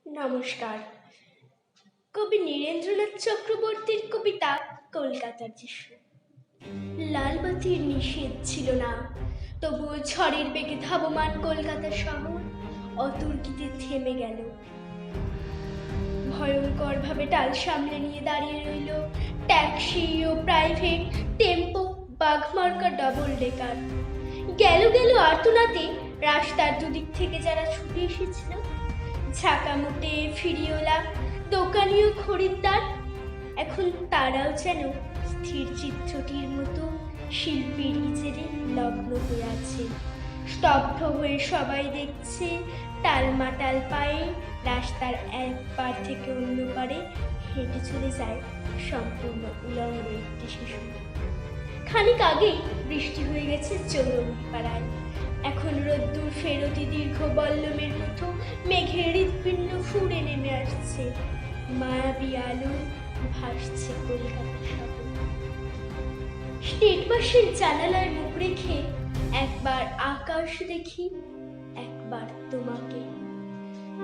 নমস্কার। কবি নীরেন্দ্রনাথ চক্রবর্তীর কবিতা কলকাতার দৃশ্য। লাল বাতির নিষেধ ছিল না, তবুও ঝড়ের বেগে ধাবমান কলকাতা শহর অতর্কিতে থেমে গেল। ভয়ঙ্কর ভাবে টাল সামলে নিয়ে দাঁড়িয়ে রইল ট্যাক্সি ও প্রাইভেট, টেম্পো, বাঘমার্কা ডাবল ডেকার। গেল গেল আর্তনাদে রাস্তার দুদিক থেকে যারা ছুটে এসেছিল, ঝাঁকামুটে ফিরিওলা, দোকানি ও খরিদ্দার, এখন তারাও যেন স্থির চিত্রটির মতো শিল্পীর ইজেরে লগ্ন হয়ে আছে। স্তব্ধ হয়ে সবাই দেখছে টালমাটাল পায়ে রাস্তার এক পার থেকে অন্য পারে হেঁটে চলে যায় সম্পূর্ণ উলঙ্গ একটি শিশু। খানিক আগেই বৃষ্টি হয়ে গেছে চৌরঙ্গি পাড়ায়। এখন রোদ্দুর ফেরতি দীর্ঘ বল্লমের মতো মেঘের হৃৎপিণ্ড ফুঁড়ে নেমে আসছে। মায়াবী আলো ভাসছে কলকাতা শহর। স্টেট বাসের জানালায় মুখ রেখে একবার আকাশ দেখি, একবার তোমাকে।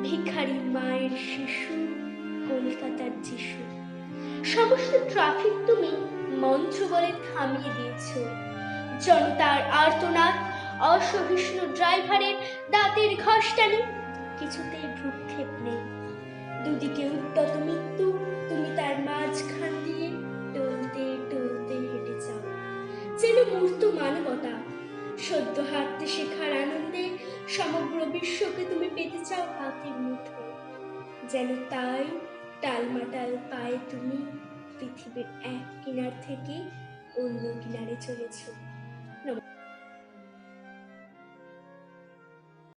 ভিখারি মায়ের শিশু, কলকাতার যিশু। সমস্ত ট্রাফিক তুমি মন্ত্র বলে থামিয়ে দিয়েছ। জনতার আর্তনাদ, অসহিষ্ণু ড্রাইভারের দাঁতের ঘষ্টানি, কিছুতেই ভ্রুক্ষেপ নেই। দুদিকে উদ্যত মৃত্যু, তুমি তার মাঝখান দিয়ে টলতে টলতে হেঁটে যাও যেন মূর্ত মানবতা। সদ্য হাঁটতে শেখার আনন্দে সমগ্র বিশ্বকে তুমি পেতে চাও হাতের মুঠোয়। যেন তাই টালমাটাল পায়ে তুমি পৃথিবীর এক কিনার থেকে অন্য কিনারে চলেছ।